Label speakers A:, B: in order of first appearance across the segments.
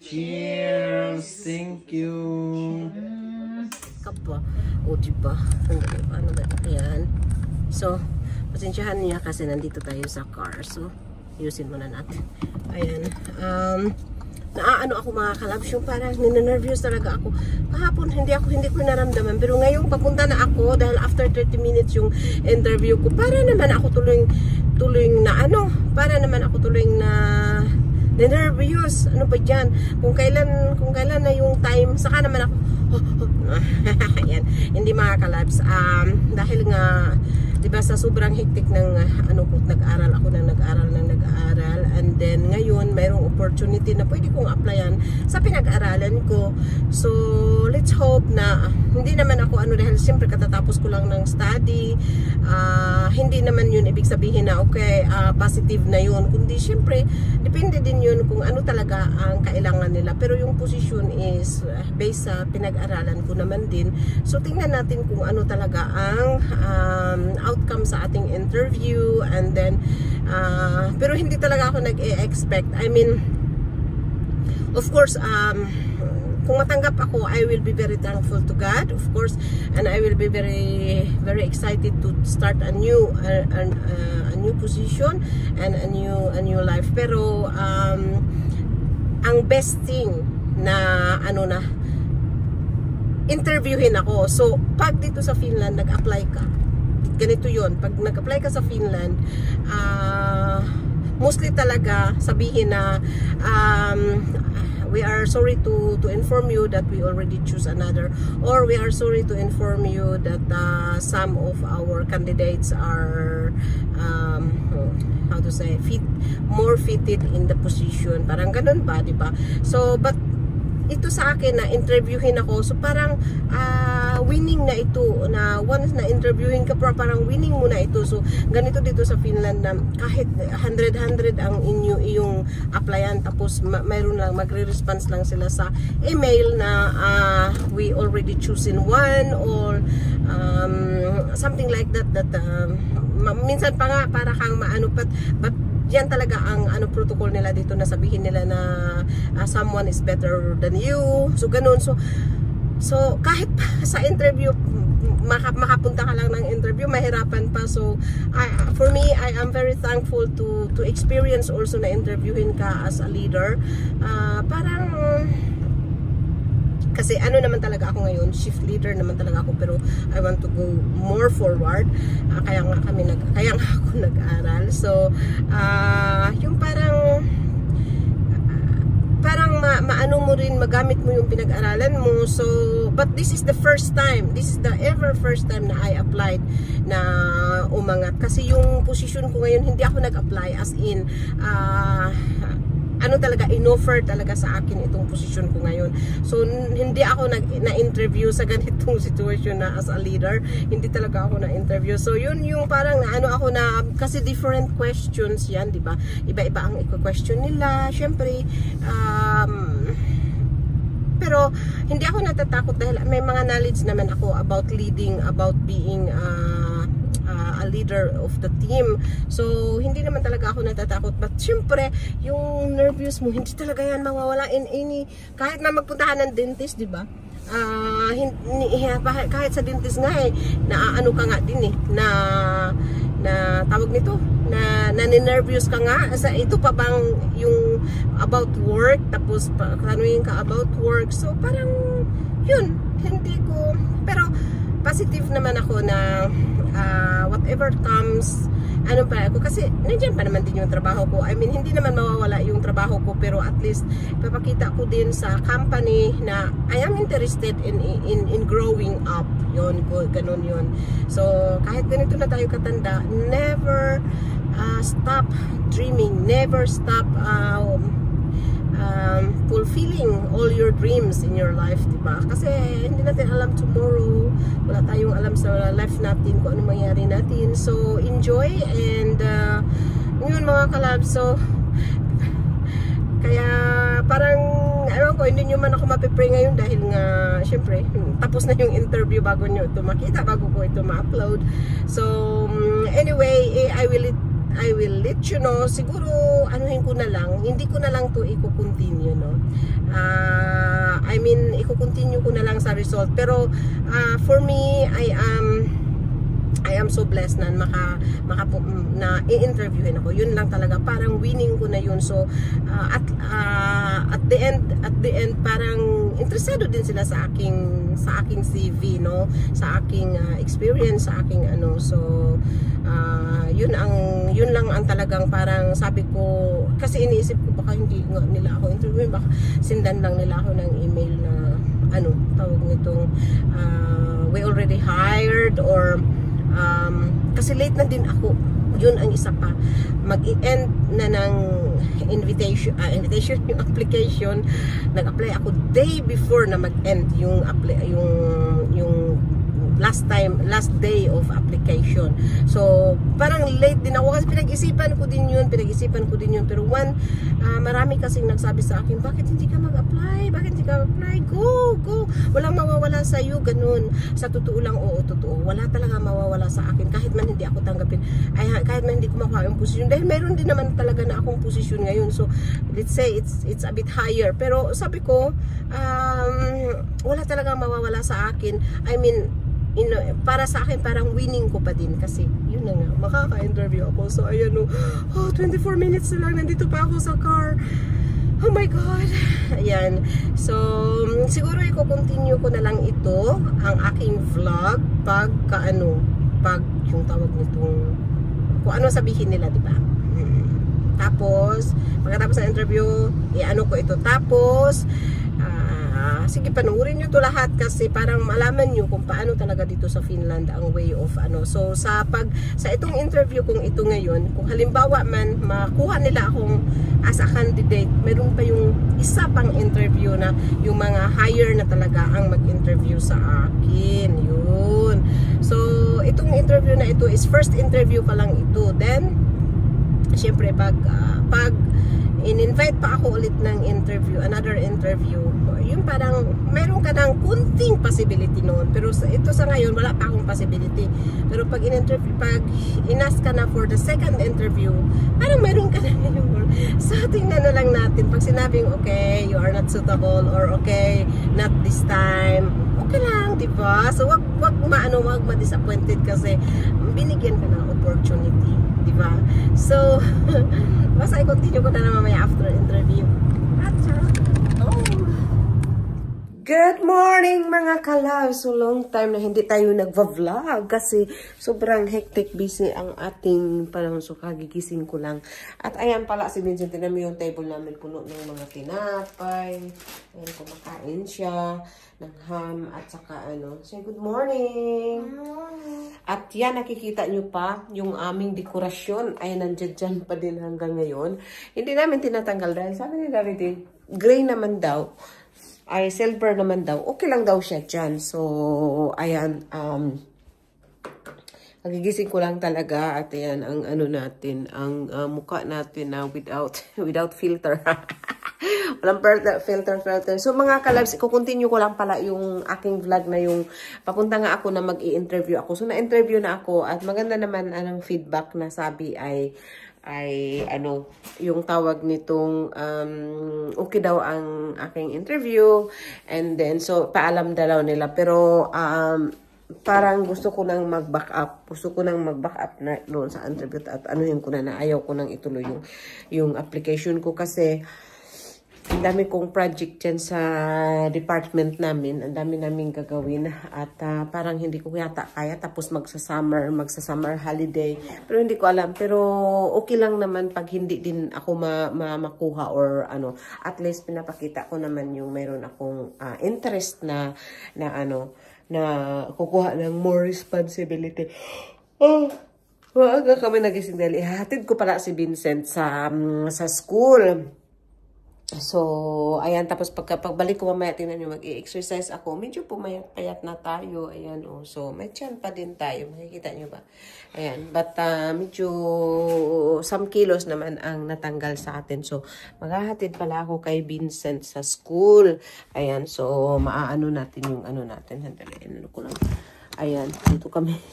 A: Cheers! Thank you!
B: Kapwa. O, diba? Ano ba? Ayan. So, pasensyahan niya kasi nandito tayo sa car. So, ayusin muna natin. Ayan. Naaano ako mga kalabs, yung parang ninenervyos talaga ako. Kahapon hindi ko naramdaman, pero ngayong papunta na ako dahil after 30 minutes yung interview ko, para naman ako tuloy na nervous. Ano ba diyan? Kung kailan na yung time, saka naman ako ayan, hindi mga kalabs. Dahil nga 'di ba sa sobrang hectic ng nag-aral and then ngayon mayroong opportunity na pwede kong applyan sa pinag-aralan ko. So let's hope na hindi naman ako dahil siyempre katatapos ko lang ng study, hindi naman yun ibig sabihin na okay, positive na yun, kundi siyempre depende din yun kung ano talaga ang kailangan nila. Pero yung position is based sa pinag-aralan ko naman din. So tingnan natin kung ano talaga ang outcome sa ating interview, and then pero hindi talaga ako nag-expect. I mean, of course, kung matanggap ako, I will be very thankful to God, of course, and I will be very excited to start a new position and a new life. Pero ang best thing na interviewin ako. So pag dito sa Finland nag-apply ka, ganito yon. Pag nag-apply ka sa Finland, mostly talaga sabihin na we are sorry to inform you that we already choose another, or we are sorry to inform you that some of our candidates are how to say, more fitted in the position. Parang ganun ba, di ba? So but ito sa akin na interviewin ako, so parang winning na ito, na once na interviewin ka, parang winning mo na ito. So ganito dito sa Finland na kahit 100 ang iyong applyan, tapos mayroon lang, magre-response lang sila sa email na we already chosen one, or something like that, minsan pa nga para kang but yan talaga ang protocol nila dito, na sabihin nila na someone is better than you. So ganun. So kahit sa interview makapunta ka lang ng interview, mahirapan pa. So for me, I am very thankful to experience also na interviewin ka as a leader. Parang kasi naman talaga ako ngayon, shift leader naman talaga ako, pero I want to go more forward. Kaya nga ako nag-aral. So yung parang maano mo rin, magamit mo yung pinag-aralan mo. So but this is the first time, this is the first time na I applied na umangat. Kasi yung position ko ngayon, hindi ako nag-apply as in talaga, in-offer talaga sa akin itong posisyon ko ngayon. So hindi ako na-interview sa ganitong situation na as a leader. Hindi talaga ako na-interview. So yun yung parang ako na, kasi different questions yan, di ba? Iba-iba ang i-question nila, syempre. Pero hindi ako natatakot dahil may mga knowledge naman ako about leading, about being a leader of the team. So hindi naman talaga ako natatakot. But syempre, yung nervous mo, hindi talaga yan mawawala in any, kahit na magpunta ka ng dentist, di ba? Kahit sa dentist nga naaano ka nga din na tawag nito, na nervous ka nga. Ito pa bang yung about work, tapos kanuhin ka about work. So parang yun, hindi ko, pero positive naman ako na whatever comes, ako, kasi nandiyan pa naman din yung trabaho ko. I mean, hindi naman mawawala yung trabaho ko, pero at least papakita ko din sa company na I am interested in growing up. Yun, ganun yun. So kahit ganito na tayo katanda, never stop dreaming, never stop fulfilling all your dreams in your life, diba? Kasi hindi natin alam tomorrow, wala tayong alam sa life natin kung ano mangyari natin. So enjoy, and yun mga kalab. So kaya parang hindi nyo man ako mapipray ngayon dahil nga syempre tapos na yung interview bago nyo ito makita, bago ko ito ma-upload. So anyway, I will let you know. Siguro, anuhin ko na lang, hindi ko na lang to i-continue, no? I mean, i-continue ko na lang sa result. Pero, for me, I am so blessed na na i-interviewin ako. Yun lang talaga, parang winning ko na yun. So at the end parang interesado din sila sa aking CV, no, sa aking experience, sa aking ano. So yun lang ang talagang parang sabi ko, kasi iniisip ko baka hindi nga nila ako interview, baka sindan lang nila ako ng email na ano tawag nitong we already hired, or kasi late na din ako. Yun ang isa pa, mag-i-end na ng invitation yung application. Nag-apply ako day before na mag-end yung last day of application. So parang late din ako kasi pinag-isipan ko din yun. Pero marami kasing nagsabi sa akin, bakit hindi ka mag-apply? Go! Walang mawawala sa iyo, ganun. Sa totoo lang, oo, totoo. Wala talaga mawawala sa akin kahit man hindi ako tanggapin. Kahit man hindi ko makuha yung posisyon. Dahil meron din naman talaga na akong posisyon ngayon. So let's say it's a bit higher. Pero sabi ko, wala talaga mawawala sa akin. I mean, para sa akin parang winning ko pa din kasi yun na nga, makaka-interview ako. So ayan, 24 minutes na lang, nandito pa ako sa car. Oh my God. Ayan. So siguro i-continue ko na lang ito, ang aking vlog, pag yung tawag nitong kung ano sabihin nila, di ba? Tapos pagkatapos ng interview, i-ano ko ito. Tapos sige, panoorin nyo to lahat kasi parang malaman nyo kung paano talaga dito sa Finland ang way of ano. So sa itong interview kong ito ngayon, kung halimbawa man makuha nila akong as a candidate, meron pa yung isa pang interview na yung mga hire na talaga ang mag-interview sa akin. Yun. So itong interview na ito is first interview pa lang ito. Then syempre pag in-invite pa ako ulit ng interview, another interview, yung parang meron ka ng kunting possibility noon. Pero ito sa ngayon, wala pa akong possibility. Pero pag in-ask ka na for the second interview, parang meron ka na ngayon. So tingnan na lang natin. Pag sinabing, okay, you are not suitable, or okay, not this time, okay lang, diba? So wag ma-disappointed kasi binigyan ka ng opportunity, diba? So basta i-continue ko na mamaya after interview. Good morning mga kalab! So long time na hindi tayo nagva-vlog kasi sobrang hectic, busy ang ating panahon. So kagigising ko lang. At ayan pala si Vincent, tinan mo yung table namin puno ng mga tinapay. Ayan, kumakain siya ng ham at saka ano. Say good morning! Good morning! At yan, nakikita nyo pa yung aming dekorasyon. Ayan, nandiyan pa din hanggang ngayon. Hindi namin tinatanggal dahil sabi ni David, gray naman daw. Ay, silver naman daw. Okay lang daw siya dyan. So, ayan, nagigising ko lang talaga. At ayan, ang ano natin, ang mukha natin na without filter. Walang filter. So, mga kalabs, i-continue ko lang pala yung aking vlog na yung papunta nga ako na mag-i-interview ako. So, na-interview na ako at maganda naman ang feedback na sabi ay ano, yung tawag nitong okay daw ang aking interview, and then so paalam dalaw nila, pero parang gusto ko nang mag-back up na noon sa interview at anuhin ko na ayaw ko nang ituloy yung application ko kasi ang dami kong project dyan sa department namin. Ang dami naming gagawin. At parang hindi ko yata kaya. Tapos magsa-summer holiday. Pero hindi ko alam. Pero okay lang naman pag hindi din ako makuha or ano. At least pinapakita ko naman yung mayroon akong interest na kukuha ng more responsibility. Maaga kami nagising dahil ihatid ko pala si Vincent sa school. So, ayan, tapos pagbalik ko mamaya, tingnan nyo, mag-i-exercise ako. Medyo pumayat-payat na tayo. Ayan, oh. So, may tiyan pa din tayo. Makikita nyo ba? Ayan, but medyo some kilos naman ang natanggal sa atin. So, maghahatid pala ako kay Vincent sa school. Ayan, so, maaano natin yung ano natin. Handali, ano ko lang. Ayan,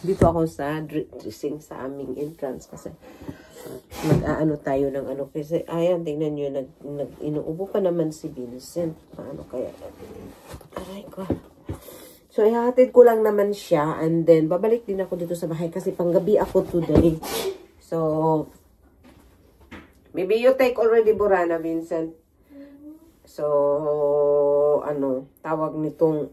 B: dito ako sa dressing sa aming entrance kasi mag-aano tayo ng ano. Kasi, ayan, tingnan nyo, inuubo pa naman si Vincent. Paano kaya? Aray ko. So, ihahatid ko lang naman siya. And then, babalik din ako dito sa bahay kasi panggabi ako today. So, maybe you take already Burana, Vincent. So, ano, tawag nitong,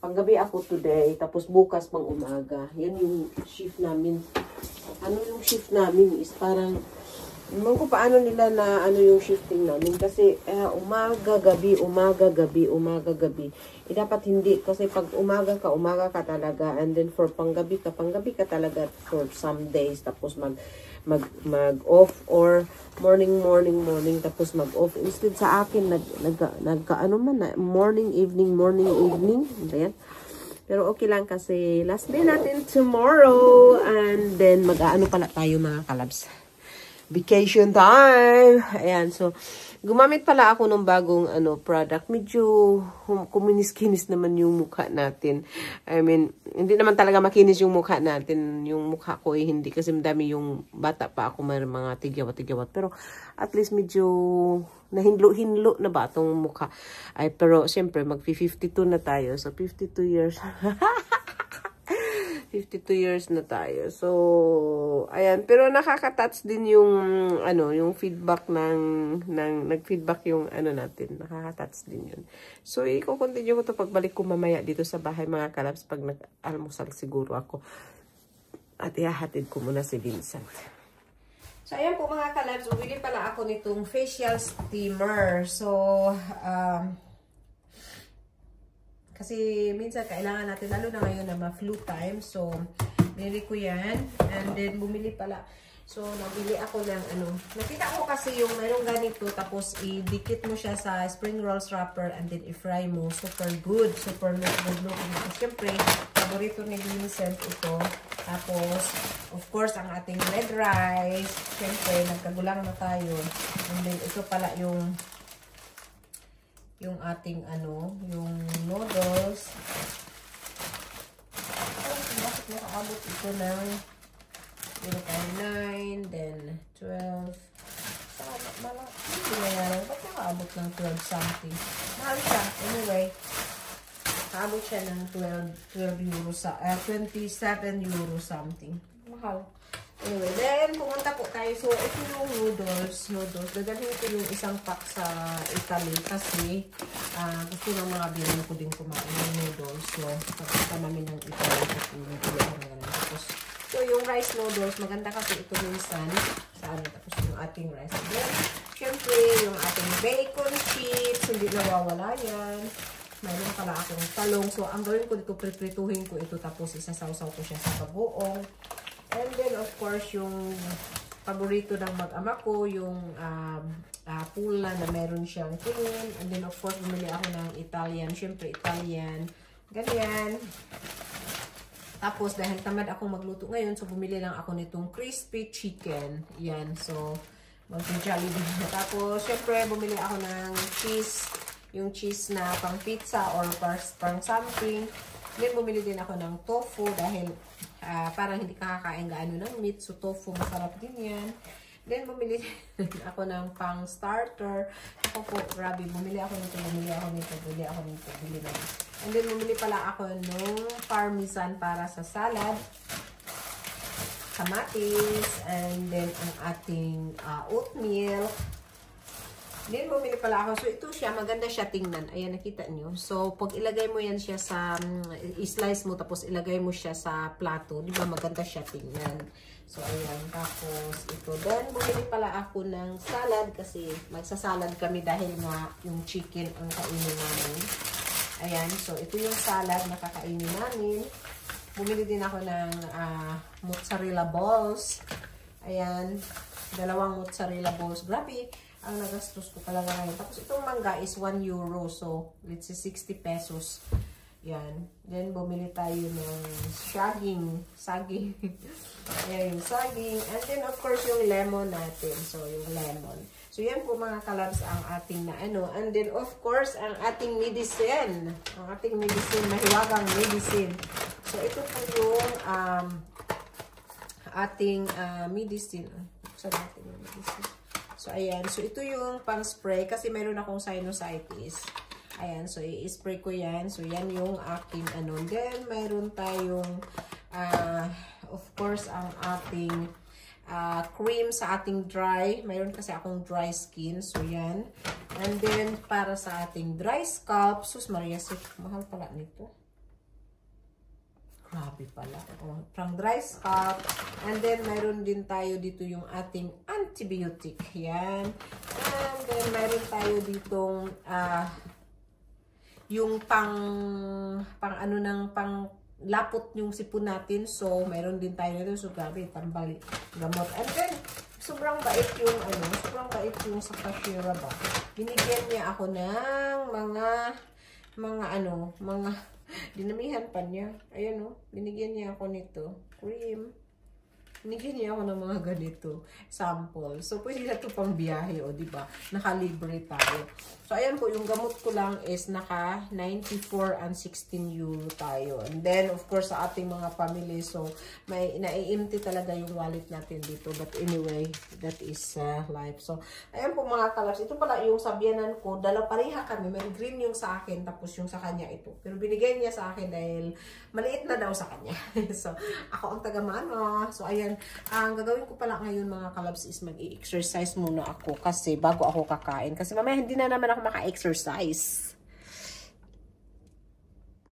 B: panggabi ako today, tapos bukas pang umaga. Yan yung shift namin. Ano yung shift namin is parang, naman ko paano nila na ano yung shifting namin. Kasi umaga, gabi, umaga, gabi, umaga, gabi. Dapat hindi. Kasi pag umaga ka talaga. And then for panggabi ka talaga for some days. Tapos mag-off or morning. Tapos mag-off. Instead sa akin, nagka-ano man, morning, evening. Ayan. Pero okay lang kasi last day natin tomorrow. And then mag-aano pala tayo mga kalabs. Vacation time. Ayan. So, gumamit pala ako ng bagong product. Medyo kuminis-kinis naman yung mukha natin. I mean, hindi naman talaga makinis yung mukha natin. Yung mukha ko hindi kasi madami yung bata pa ako may mga tigyawat. Pero at least medyo nahinlo-hinlo na ba itong mukha. Ay, pero siyempre mag-52 na tayo. So, 52 years. 52 years na tayo. So, ayan. Pero nakaka-touch din yung, yung feedback nag-feedback yung, natin. Nakaka-touch din yun. So, i-continue ko to pagbalik ko mamaya dito sa bahay, mga kalabs, pag nag-almusal siguro ako. At ihahatid ko muna si Vincent. So, ayan po mga kalabs. Bumili pala ako nitong facial steamer. So, kasi minsan kailangan natin, lalo na ngayon na ma-flu time. So, binili ko yan. And then, bumili pala. So, nabili ako ng nakita ko kasi yung mayroong ganito. Tapos, idikit mo siya sa spring rolls wrapper. And then, i-fry mo. Super good. Super good looking. Siyempre, paborito ni Vincent ito. Tapos, of course, ang ating red rice. Siyempre, nagkagulang na tayo. And then, ito pala yung ating yung noodles. Bakit nakaabot ito ng 0.9, then 12. Ba't nakaabot ng 12 something? Mahal siya. Anyway, nakaabot siya ng 12 euro 27 euro something. Mahal. Anyway, then pumunta po tayo. So, ito yung noodles. Dadalhin ko yung isang pack sa Italy kasi gusto ng mga bilang ko din kumain ng noodles. So, pagkita namin ng Italy tapos, so, yung rice noodles, maganda kasi ito minsan tapos yung ating rice. Then, syempre, yung ating bacon chips, hindi nawawala yan. Mayroon pala akong talong. So, ang gawin ko dito, priprituhin ko ito tapos isasawsaw ko siya sa bagoong. And then, of course, yung paborito ng mag-ama ko, yung pula na meron siyang tingin. And then, of course, bumili ako ng Italian. Siyempre, Italian. Ganyan. Tapos, dahil tamad akong magluto ngayon, so bumili lang ako nitong crispy chicken. Yan. So, mag-Jollibee. Tapos, siyempre, bumili ako ng cheese. Yung cheese na pang pizza or pang something. Then, bumili din ako ng tofu dahil parang hindi kakakain gaano ng meat. So, tofu, masarap din yan. Then, bumili ako ng pang starter. Ako po, grabe, bumili ako nito. And then, bumili pala ako ng parmesan para sa salad. Kamatis. And then, ang ating oatmeal. Then, bumili pala ako. So, ito siya. Maganda siya tingnan. Ayan, nakita nyo. So, pag ilagay mo yan siya sa, i-slice mo, tapos ilagay mo siya sa plato. Di ba, maganda siya tingnan. So, ayan. Tapos, ito. Then, bumili pala ako ng salad kasi magsasalad kami dahil nga yung chicken ang kainin namin. Ayan. So, ito yung salad na kakainin namin. Bumili din ako ng mozzarella balls. Ayan. 2 mozzarella balls. Grabe. Ang nagastos ko talaga ngayon. Tapos itong mangga is 1 euro. So, let's say 60 pesos. Yan. Then, bumili tayo ng saging. Ayan, yung saging. And then, of course, yung lemon natin. So, yung lemon. So, yan po mga kalabs ang ating na ano. And then, of course, ang ating medicine. Ang ating medicine, mahiwagang medicine. So, ito po yung ating medicine. Buksan natin yung medicine. So, ayan. So, ito yung pang-spray kasi mayroon akong sinusitis. Ayan. So, i-spray ko yan. So, yan yung aking ano. Then, mayroon tayong, of course, ang ating cream sa ating dry. Mayroon kasi akong dry skin. So, yan. And then, para sa ating dry scalp, sus Maria, mahal pala nito. Grabe pala. From dry scalp. And then, mayroon din tayo dito yung ating antibiotic. Yan. And then, mayroon tayo ditong yung pang lapot yung sipon natin. So, mayroon din tayo dito. So, grabe, tambali gamot. And then, sobrang bait yung sa cashier ba. Binigyan niya ako ng mga dinamihan pa niya. Ayan o, binigyan niya ako nito. Cream. Binigyan niya ako ng mga ganito. Sample. So, pwede na ito pang biyahe o, diba? Nakalibre tayo. So, ayan po, yung gamot ko lang is naka 94 and 16 euro tayo. And then, of course, sa ating mga family, so, may nai-empty talaga yung wallet natin dito. But anyway, that is life. So, ayan po mga kalabs. Ito pala yung sabyanan ko. Pareha kami. May green yung sa akin, tapos yung sa kanya ito. Pero binigay niya sa akin dahil maliit na daw sa kanya. So, ako ang taga-mano. So, ayan. Ang gagawin ko pala ngayon mga kalabs is mag-i-exercise muna ako kasi bago ako kakain. Kasi mamaya hindi na naman ako maka-exercise.